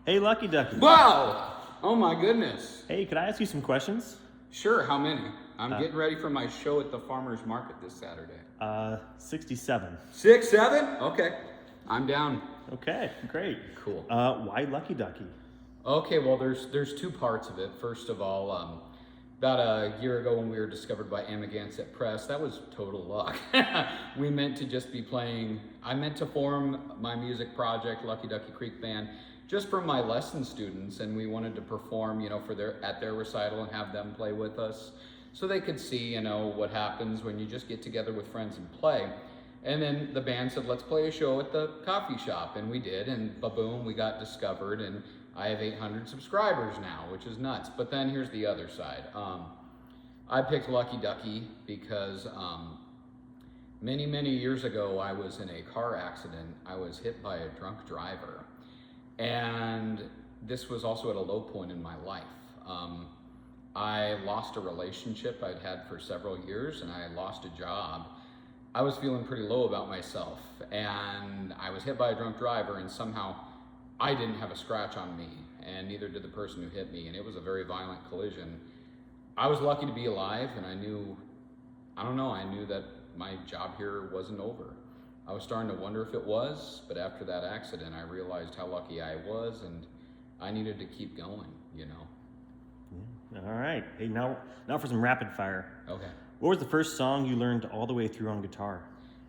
Hey, Lucky Ducky. Wow! Oh my goodness. Hey, could I ask you some questions? Sure, how many? I'm getting ready for my show at the farmer's market this Saturday. 67. 6, 7? Okay. I'm down. Okay, great. Cool. Why Lucky Ducky? Okay, well, there's two parts of it. First of all, about a year ago when we were discovered by Amagansett Press, that was total luck. We meant to just be playing, I meant to form my music project, Lucky Ducky Creek Band, just for my lesson students, and we wanted to perform, at their recital and have them play with us so they could see, what happens when you just get together with friends and play. And then the band said, let's play a show at the coffee shop, and we did, and ba-boom, we got discovered, and I have 800 subscribers now, which is nuts. But then here's the other side. I picked Lucky Ducky because many, many years ago, I was in a car accident. I was hit by a drunk driver. And this was also at a low point in my life. I lost a relationship I'd had for several years, and I lost a job. I was feeling pretty low about myself, and I was hit by a drunk driver, and somehow I didn't have a scratch on me, and neither did the person who hit me, and it was a very violent collision. I was lucky to be alive, and I knew that my job here wasn't over. I was starting to wonder if it was, but after that accident, I realized how lucky I was, and I needed to keep going, Yeah. All right. Hey, now for some rapid fire. Okay. What was the first song you learned all the way through on guitar?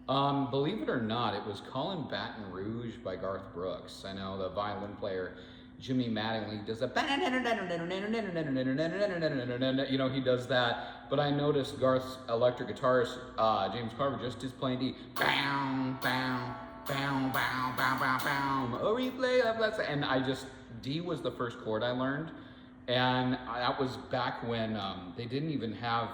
Believe it or not, it was Callin' Baton Rouge by Garth Brooks. I know the violin player, Jimmy Mattingly, does that, he does that, but I noticed Garth's electric guitarist, James Carver, just his plain D, bam, bam, bam, bam, bam, bam, bam, a replay of that, and D was the first chord I learned, and that was back when they didn't even have,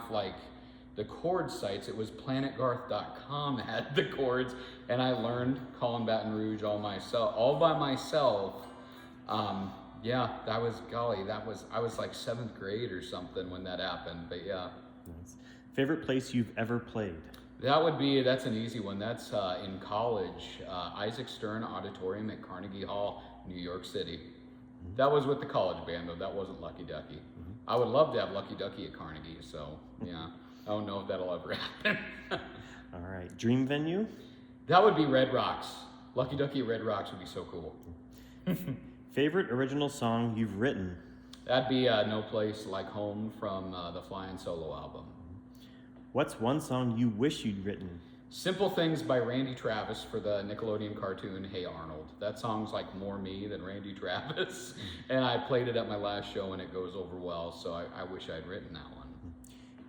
the chord sites. It was planetgarth.com had the chords, and I learned Callin' Baton Rouge all by myself. I was like 7th grade or something when that happened, but yeah. Nice. Favorite place you've ever played? That's an easy one. That's in college, Isaac Stern Auditorium at Carnegie Hall, New York City. Mm-hmm. That was with the college band, though. That wasn't Lucky Ducky. Mm-hmm. I would love to have Lucky Ducky at Carnegie, so yeah. I don't know if that'll ever happen. All right. Dream venue? That would be Red Rocks. Lucky Ducky at Red Rocks would be so cool. Favorite original song you've written? That'd be No Place Like Home from the Flying Solo album. What's one song you wish you'd written? Simple Things by Randy Travis for the Nickelodeon cartoon Hey Arnold. That song's like more me than Randy Travis. And I played it at my last show and it goes over well, so I wish I'd written that one.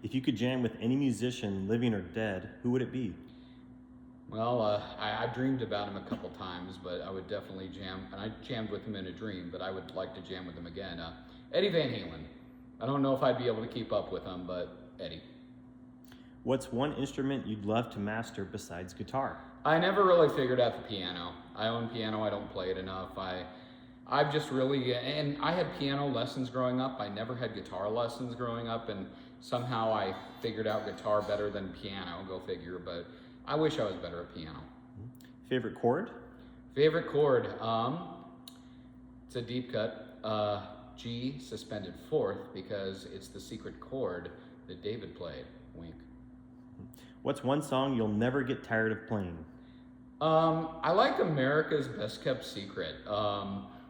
If you could jam with any musician, living or dead, who would it be? Well, I've dreamed about him a couple times, but I would definitely jam, and I jammed with him in a dream, but I would like to jam with him again. Eddie Van Halen. I don't know if I'd be able to keep up with him, but Eddie. What's one instrument you'd love to master besides guitar? I never really figured out the piano. I own piano, I don't play it enough. I've just really, and I had piano lessons growing up. I never had guitar lessons growing up, and somehow I figured out guitar better than piano, go figure, but I wish I was better at piano. Favorite chord? Favorite chord, it's a deep cut, G suspended 4th, because it's the secret chord that David played, wink. What's one song you'll never get tired of playing? I like America's Best Kept Secret.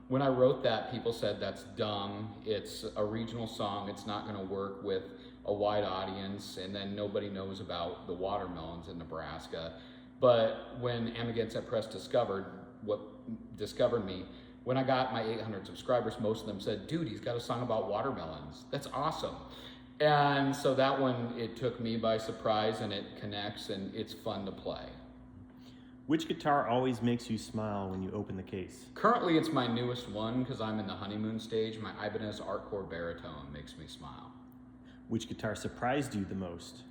When I wrote that, people said that's dumb. It's a regional song. It's not going to work with a wide audience, and then nobody knows about the watermelons in Nebraska. But when Amagansett Press discovered me, when I got my 800 subscribers, most of them said, dude, he's got a song about watermelons. That's awesome. And so that one, it took me by surprise, and it connects, and it's fun to play. Which guitar always makes you smile when you open the case? Currently, it's my newest one because I'm in the honeymoon stage. My Ibanez Artcore Baritone makes me smile. Which guitar surprised you the most?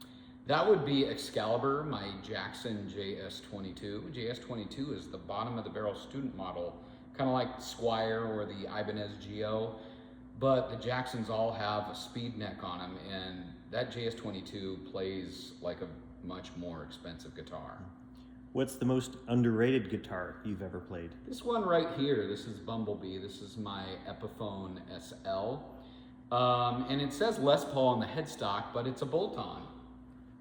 That would be Excalibur, my Jackson JS22. JS22 is the bottom of the barrel student model, kind of like Squire or the Ibanez Geo, but the Jacksons all have a speed neck on them, and that JS22 plays like a much more expensive guitar. What's the most underrated guitar you've ever played? This one right here, this is Bumblebee. This is my Epiphone SL. And it says Les Paul on the headstock, but it's a bolt-on.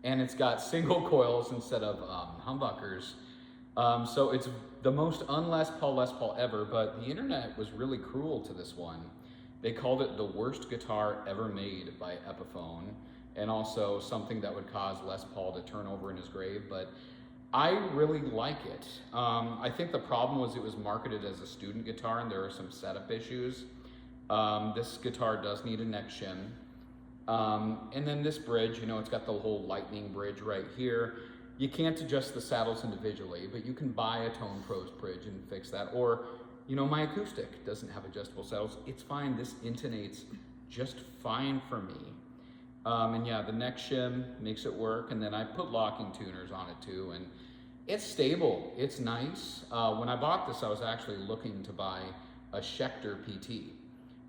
And it's got single coils instead of humbuckers. So it's the most un-Les Paul ever, but the internet was really cruel to this one. They called it the worst guitar ever made by Epiphone, and also something that would cause Les Paul to turn over in his grave, but I really like it. I think the problem was it was marketed as a student guitar and there are some setup issues. This guitar does need a neck shim. And then this bridge, you know, it's got the whole lightning bridge right here. You can't adjust the saddles individually, but you can buy a Tone Pros bridge and fix that. Or, you know, my acoustic doesn't have adjustable saddles. It's fine, this intonates just fine for me. And yeah, the neck shim makes it work, and then I put locking tuners on it too, and it's stable, it's nice. When I bought this, I was actually looking to buy a Schecter PT,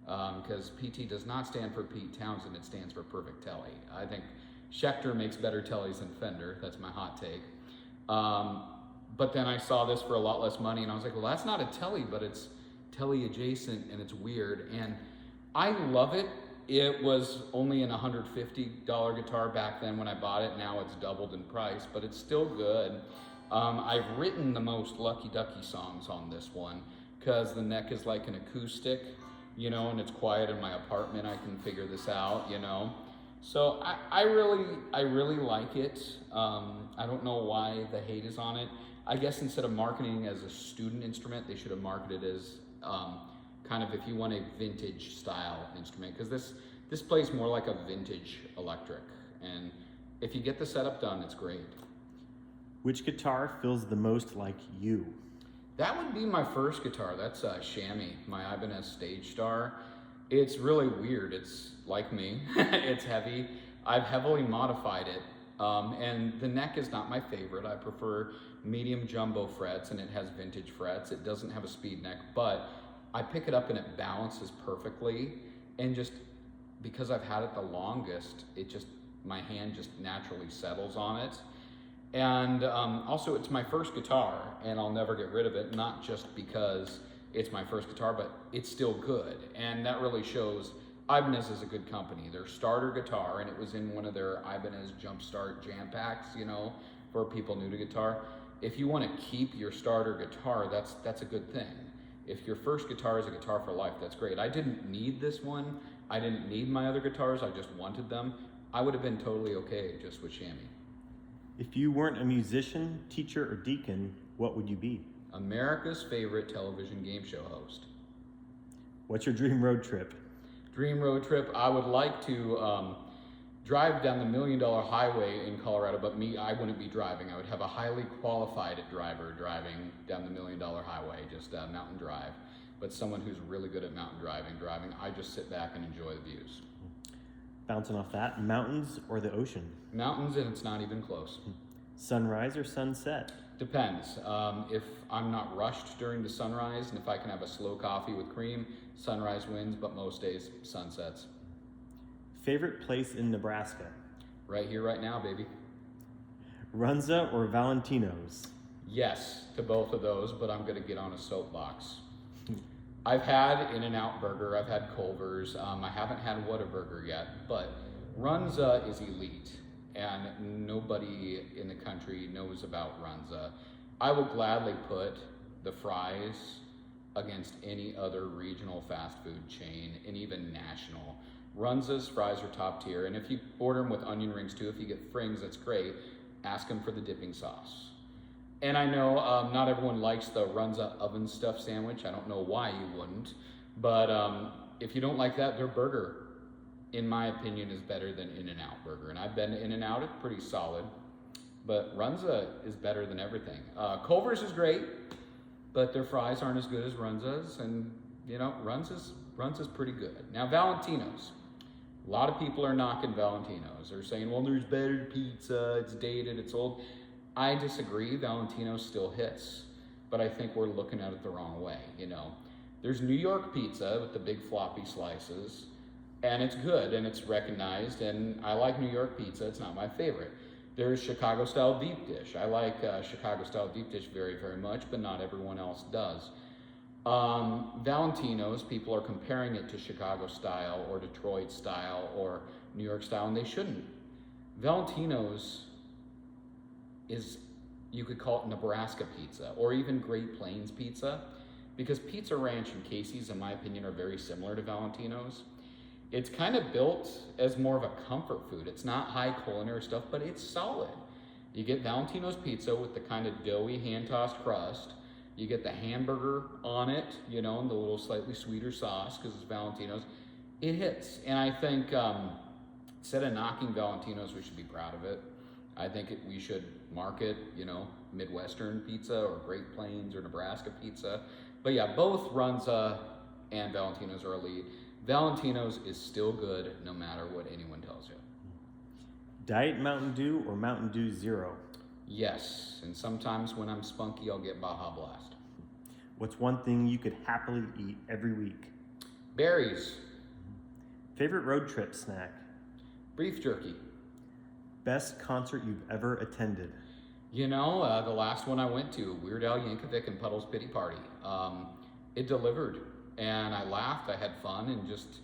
because PT does not stand for Pete Townsend, it stands for Perfect Telly. I think Schecter makes better tellies than Fender, that's my hot take. But then I saw this for a lot less money, and I was like, well, that's not a telly, but it's telly adjacent, and it's weird, and I love it. It was only an $150 guitar back then when I bought it. Now it's doubled in price, but it's still good. I've written the most Lucky Ducky songs on this one because the neck is like an acoustic, you know, and it's quiet in my apartment. I can figure this out, you know. So I really like it. I don't know why the hate is on it. I guess instead of marketing as a student instrument, they should have marketed as kind of if you want a vintage style instrument, because this plays more like a vintage electric, and if you get the setup done, it's great. Which guitar feels the most like you? That would be my first guitar. That's a Chamois, my Ibanez Stage Star. It's really weird. It's like me. It's heavy. I've heavily modified it, and the neck is not my favorite. I prefer medium jumbo frets, and it has vintage frets. It doesn't have a speed neck, but I pick it up and it balances perfectly, and just because I've had it the longest, my hand just naturally settles on it. And also it's my first guitar, and I'll never get rid of it, not just because it's my first guitar, but it's still good. And that really shows Ibanez is a good company. Their starter guitar, and it was in one of their Ibanez Jumpstart jam packs, you know, for people new to guitar. If you want to keep your starter guitar, that's a good thing. If your first guitar is a guitar for life, that's great. I didn't need this one. I didn't need my other guitars. I just wanted them. I would have been totally okay just with Chamois. If you weren't a musician, teacher, or deacon, what would you be? America's favorite television game show host. What's your dream road trip? Dream road trip, I would like to drive down the $1 Million Highway in Colorado, but I wouldn't be driving. I would have a highly qualified driver driving down the $1 Million Highway, just mountain drive. But someone who's really good at mountain driving. I just sit back and enjoy the views. Bouncing off that, mountains or the ocean? Mountains, and it's not even close. Sunrise or sunset? Depends. If I'm not rushed during the sunrise, and if I can have a slow coffee with cream, sunrise wins, but most days, sunsets. Favorite place in Nebraska? Right here, right now, baby. Runza or Valentino's? Yes to both of those, but I'm gonna get on a soapbox. I've had In-N-Out Burger, I've had Culver's, I haven't had Whataburger yet, but Runza is elite, and nobody in the country knows about Runza. I will gladly put the fries against any other regional fast food chain, and even national. Runza's fries are top tier, and if you order them with onion rings too, if you get frings, that's great. Ask them for the dipping sauce. And I know not everyone likes the Runza oven stuffed sandwich. I don't know why you wouldn't, but if you don't like that, their burger, in my opinion, is better than In-N-Out Burger. And I've been to In-N-Out, it's pretty solid, but Runza is better than everything. Culver's is great, but their fries aren't as good as Runza's, and you know, Runza's pretty good. Now Valentino's. A lot of people are knocking Valentino's. They're saying, well, there's better pizza, it's dated, it's old. I disagree, Valentino's still hits, but I think we're looking at it the wrong way, you know. There's New York pizza with the big floppy slices, and it's good, and it's recognized, and I like New York pizza, it's not my favorite. There's Chicago style deep dish. I like Chicago style deep dish very, very much, but not everyone else does. Valentino's, people are comparing it to Chicago style or Detroit style or New York style, and they shouldn't. Valentino's is, you could call it Nebraska pizza or even Great Plains pizza, because Pizza Ranch and Casey's, in my opinion, are very similar to Valentino's. It's kind of built as more of a comfort food. It's not high culinary stuff, but it's solid. You get Valentino's pizza with the kind of doughy hand-tossed crust. You get the hamburger on it, and the little slightly sweeter sauce because it's Valentino's. It hits. And I think instead of knocking Valentino's, we should be proud of it. I think we should market, Midwestern pizza or Great Plains or Nebraska pizza. But yeah, both Runza and Valentino's are elite. Valentino's is still good no matter what anyone tells you. Diet Mountain Dew or Mountain Dew Zero? Yes, and sometimes when I'm spunky, I'll get Baja Blast. What's one thing you could happily eat every week? Berries. Favorite road trip snack? Beef jerky. Best concert you've ever attended? The last one I went to, Weird Al Yankovic and Puddle's Pity Party. It delivered, and I laughed, I had fun, and just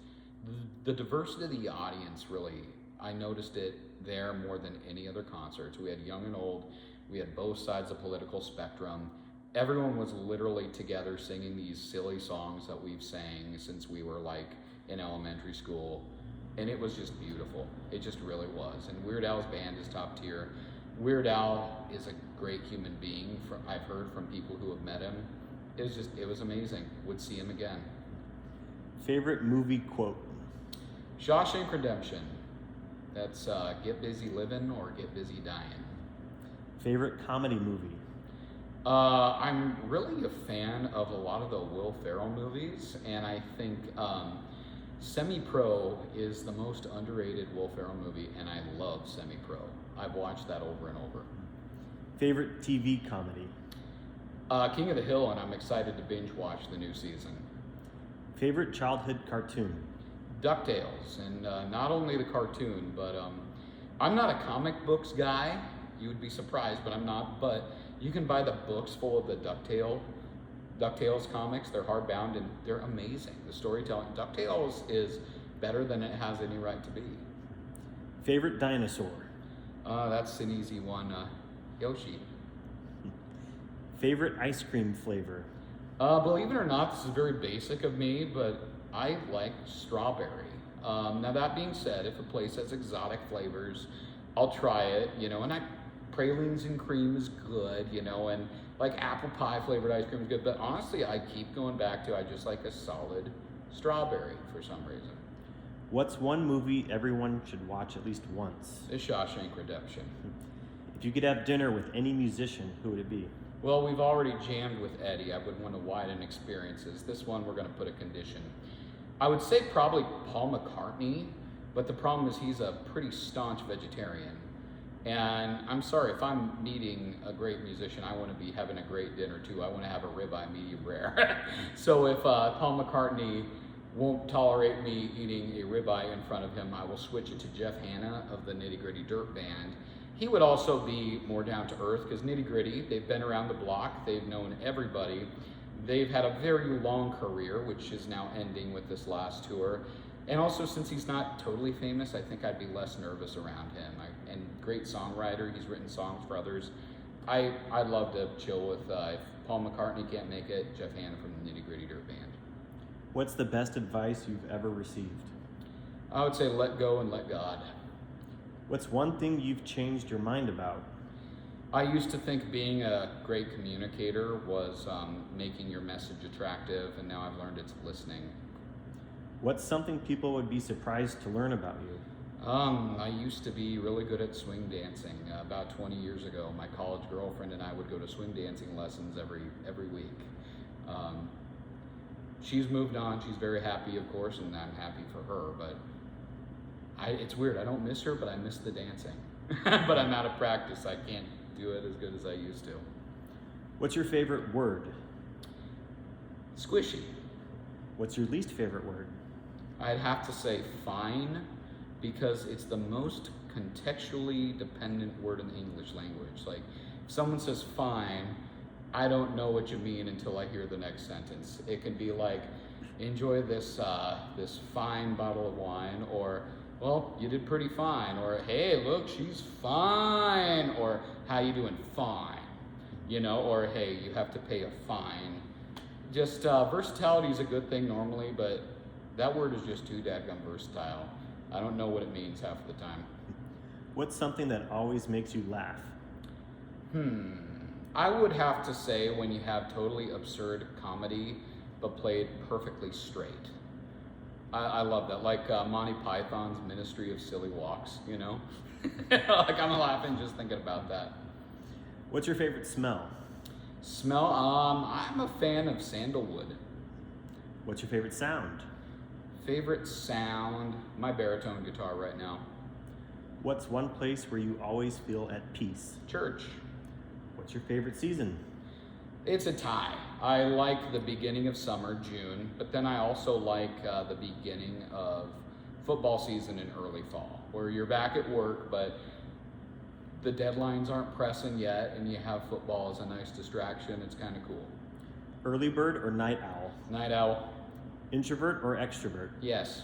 the diversity of the audience, really, I noticed it there more than any other concerts. We had young and old, we had both sides of the political spectrum. Everyone was literally together singing these silly songs that we've sang since we were in elementary school. And it was just beautiful. It just really was. And Weird Al's band is top tier. Weird Al is a great human being. I've heard from people who have met him. It was amazing. Would see him again. Favorite movie quote? Shawshank Redemption. That's get busy living or get busy dying. Favorite comedy movie? I'm really a fan of a lot of the Will Ferrell movies, and I think Semi-Pro is the most underrated Will Ferrell movie, and I love Semi-Pro. I've watched that over and over. Favorite TV comedy? King of the Hill, and I'm excited to binge watch the new season. Favorite childhood cartoon? DuckTales, and not only the cartoon, but I'm not a comic books guy. You would be surprised, but I'm not. But you can buy the books full of the DuckTales comics. They're hardbound and they're amazing. The storytelling, DuckTales is better than it has any right to be. Favorite dinosaur? That's an easy one. Yoshi. Favorite ice cream flavor? Believe it or not, this is very basic of me, but I like strawberry. Now that being said, if a place has exotic flavors, I'll try it, and pralines and cream is good, and apple pie flavored ice cream is good, but honestly, I keep going back to, I just like a solid strawberry for some reason. What's one movie everyone should watch at least once? The Shawshank Redemption. If you could have dinner with any musician, who would it be? Well, we've already jammed with Eddie. I would want to widen experiences. This one, we're going to put a condition. I would say probably Paul McCartney, but the problem is he's a pretty staunch vegetarian. And I'm sorry, if I'm meeting a great musician, I want to be having a great dinner too. I want to have a ribeye medium rare. So if Paul McCartney won't tolerate me eating a ribeye in front of him, I will switch it to Jeff Hanna of the Nitty Gritty Dirt Band. He would also be more down to earth because Nitty Gritty, they've been around the block, they've known everybody. They've had a very long career, which is now ending with this last tour. And also, since he's not totally famous, I think I'd be less nervous around him. And great songwriter, he's written songs for others. I'd love to chill with, if Paul McCartney can't make it, Jeff Hanna from the Nitty Gritty Dirt Band. What's the best advice you've ever received? I would say let go and let God. What's one thing you've changed your mind about? I used to think being a great communicator was making your message attractive, and now I've learned it's listening. What's something people would be surprised to learn about you? I used to be really good at swing dancing. About 20 years ago, my college girlfriend and I would go to swing dancing lessons every week. She's moved on. She's very happy, of course, and I'm happy for her, but it's weird. I don't miss her, but I miss the dancing. But I'm out of practice. I can't do it as good as I used to. What's your favorite word? Squishy. What's your least favorite word? I'd have to say fine, because it's the most contextually dependent word in the English language. Like, if someone says fine, I don't know what you mean until I hear the next sentence. It can be like, enjoy this this fine bottle of wine, or, well, you did pretty fine, or, hey, look, she's fine, or, how you doing? Fine, you know, or, hey, you have to pay a fine. Just versatility is a good thing normally, but that word is just too dadgum versatile. I don't know what it means half the time. What's something that always makes you laugh? I would have to say when you have totally absurd comedy, but played perfectly straight. I love that. Like Monty Python's Ministry of Silly Walks, you know? Like, I'm laughing just thinking about that. What's your favorite smell? Smell? I'm a fan of sandalwood. What's your favorite sound? Favorite sound? My baritone guitar right now. What's one place where you always feel at peace? Church. What's your favorite season? It's a tie. I like the beginning of summer, June, but then I also like the beginning of football season in early fall, where you're back at work, but the deadlines aren't pressing yet, and you have football as a nice distraction. It's kind of cool. Early bird or night owl? Night owl. Introvert or extrovert? Yes.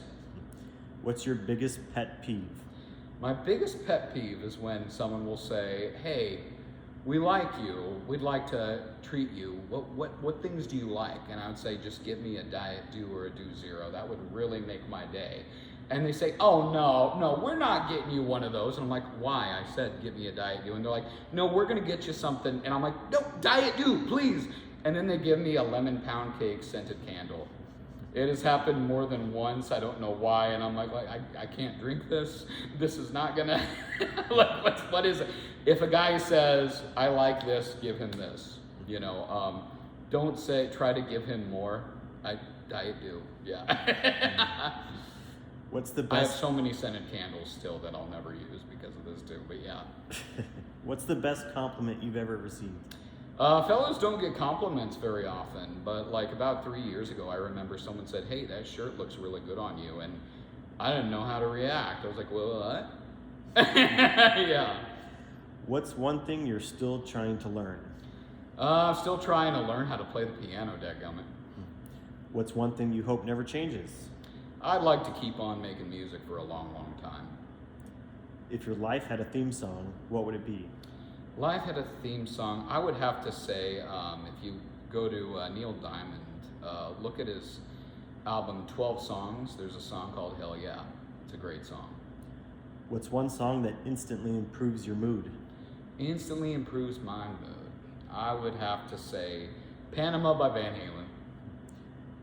What's your biggest pet peeve? My biggest pet peeve is when someone will say, hey, we like you, we'd like to treat you, what things do you like? And I would say, just give me a Diet Dew or a Dew Zero. That would really make my day. And they say, oh, no, we're not getting you one of those. And I'm like, why? I said, give me a Diet Dew. And they're like, no, we're gonna get you something. And I'm like, no, Diet Dew, please. And then they give me a lemon pound cake scented candle. It has happened more than once. I don't know why. And I'm like I can't drink this. This is not gonna, like, what is it? If a guy says, I like this, give him this. You know, don't try to give him more. Diet Dew, yeah. What's the I have best? so many scented candles still that I'll never use because of this too, but yeah. What's the best compliment you've ever received? Fellows don't get compliments very often, but like about 3 years ago, I remember someone said, hey, that shirt looks really good on you, and I didn't know how to react. I was like, well, what? Yeah. What's one thing you're still trying to learn? I'm still trying to learn how to play the piano, dadgummit. What's one thing you hope never changes? I'd like to keep on making music for a long, long time. If your life had a theme song, what would it be? Life had a theme song. I would have to say, if you go to Neil Diamond, look at his album 12 Songs, there's a song called Hell Yeah. It's a great song. What's one song that instantly improves your mood? Instantly improves my mood. I would have to say Panama by Van Halen.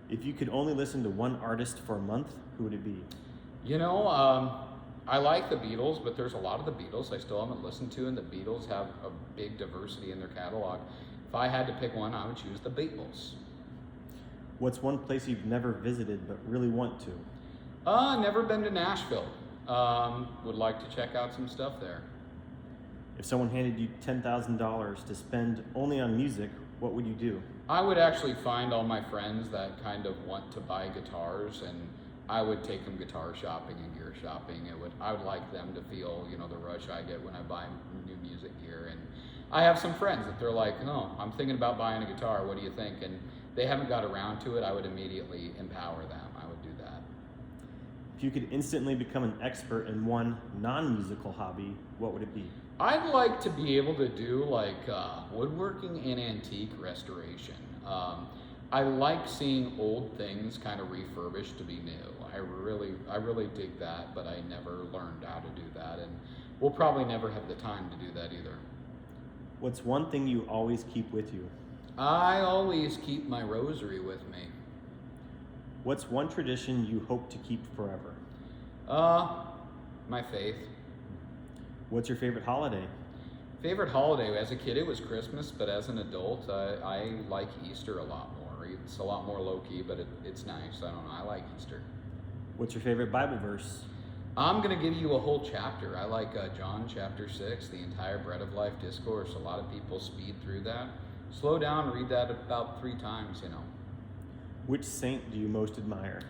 If you could only listen to one artist for a month, who would it be? You know, I like the Beatles, but there's a lot of the Beatles I still haven't listened to, and the Beatles have a big diversity in their catalog. If I had to pick one, I would choose the Beatles. What's one place you've never visited but really want to? Never been to Nashville. Would like to check out some stuff there. If someone handed you $10,000 to spend only on music, what would you do? I would actually find all my friends that kind of want to buy guitars, and I would take them guitar shopping and gear shopping. I would like them to feel, you know, the rush I get when I buy new music gear. And I have some friends that they're like, no, I'm thinking about buying a guitar. What do you think? And they haven't got around to it. I would immediately empower them. I would do that. If you could instantly become an expert in one non-musical hobby, what would it be? I'd like to be able to do like woodworking and antique restoration. I like seeing old things kind of refurbished to be new. I really dig that, but I never learned how to do that, and we'll probably never have the time to do that either. What's one thing you always keep with you? I always keep my rosary with me. What's one tradition you hope to keep forever? My faith. What's your favorite holiday? Favorite holiday, as a kid it was Christmas, but as an adult I like Easter a lot more. It's a lot more low-key, but it's nice. I don't know, I like Easter. What's your favorite Bible verse? I'm going to give you a whole chapter. I like John chapter 6, the entire Bread of Life discourse. A lot of people speed through that. Slow down, read that about 3 times, you know. Which saint do you most admire?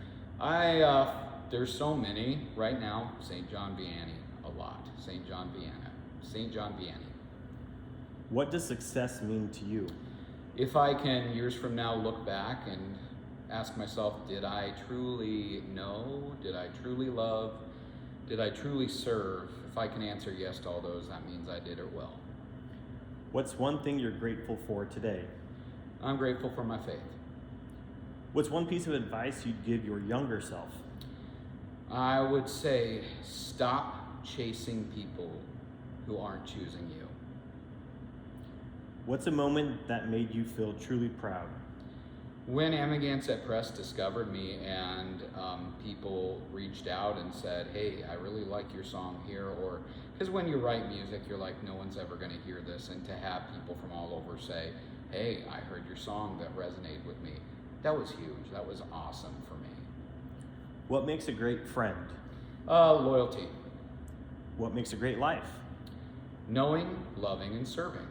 There's so many right now. St. John Vianney. a lot. St. John, Vienna. St. John, Vianney. What does success mean to you? If I can, years from now, look back and ask myself, did I truly know? Did I truly love? Did I truly serve? If I can answer yes to all those, that means I did it well. What's one thing you're grateful for today? I'm grateful for my faith. What's one piece of advice you'd give your younger self? I would say stop chasing people who aren't choosing you. What's a moment that made you feel truly proud? When Amagansett Press discovered me and people reached out and said, hey, I really like your song here, or because when you write music, you're like, no one's ever going to hear this, and to have people from all over say, hey, I heard your song that resonated with me, that was huge. That was awesome for me. What makes a great friend? Loyalty. What makes a great life? Knowing, loving, and serving.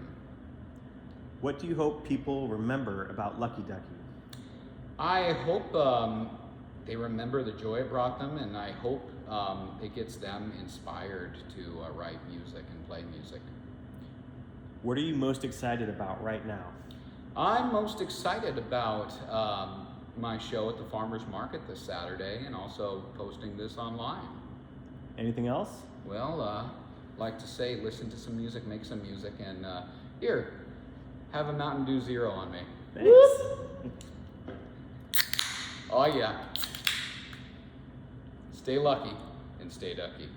What do you hope people remember about Lucky Ducky? I hope they remember the joy it brought them, and I hope it gets them inspired to write music and play music. What are you most excited about right now? I'm most excited about my show at the Farmers Market this Saturday, and also posting this online. Anything else? Well, like to say, listen to some music, make some music, and here, have a Mountain Dew Zero on me. Thanks. Oh yeah. Stay lucky and stay ducky.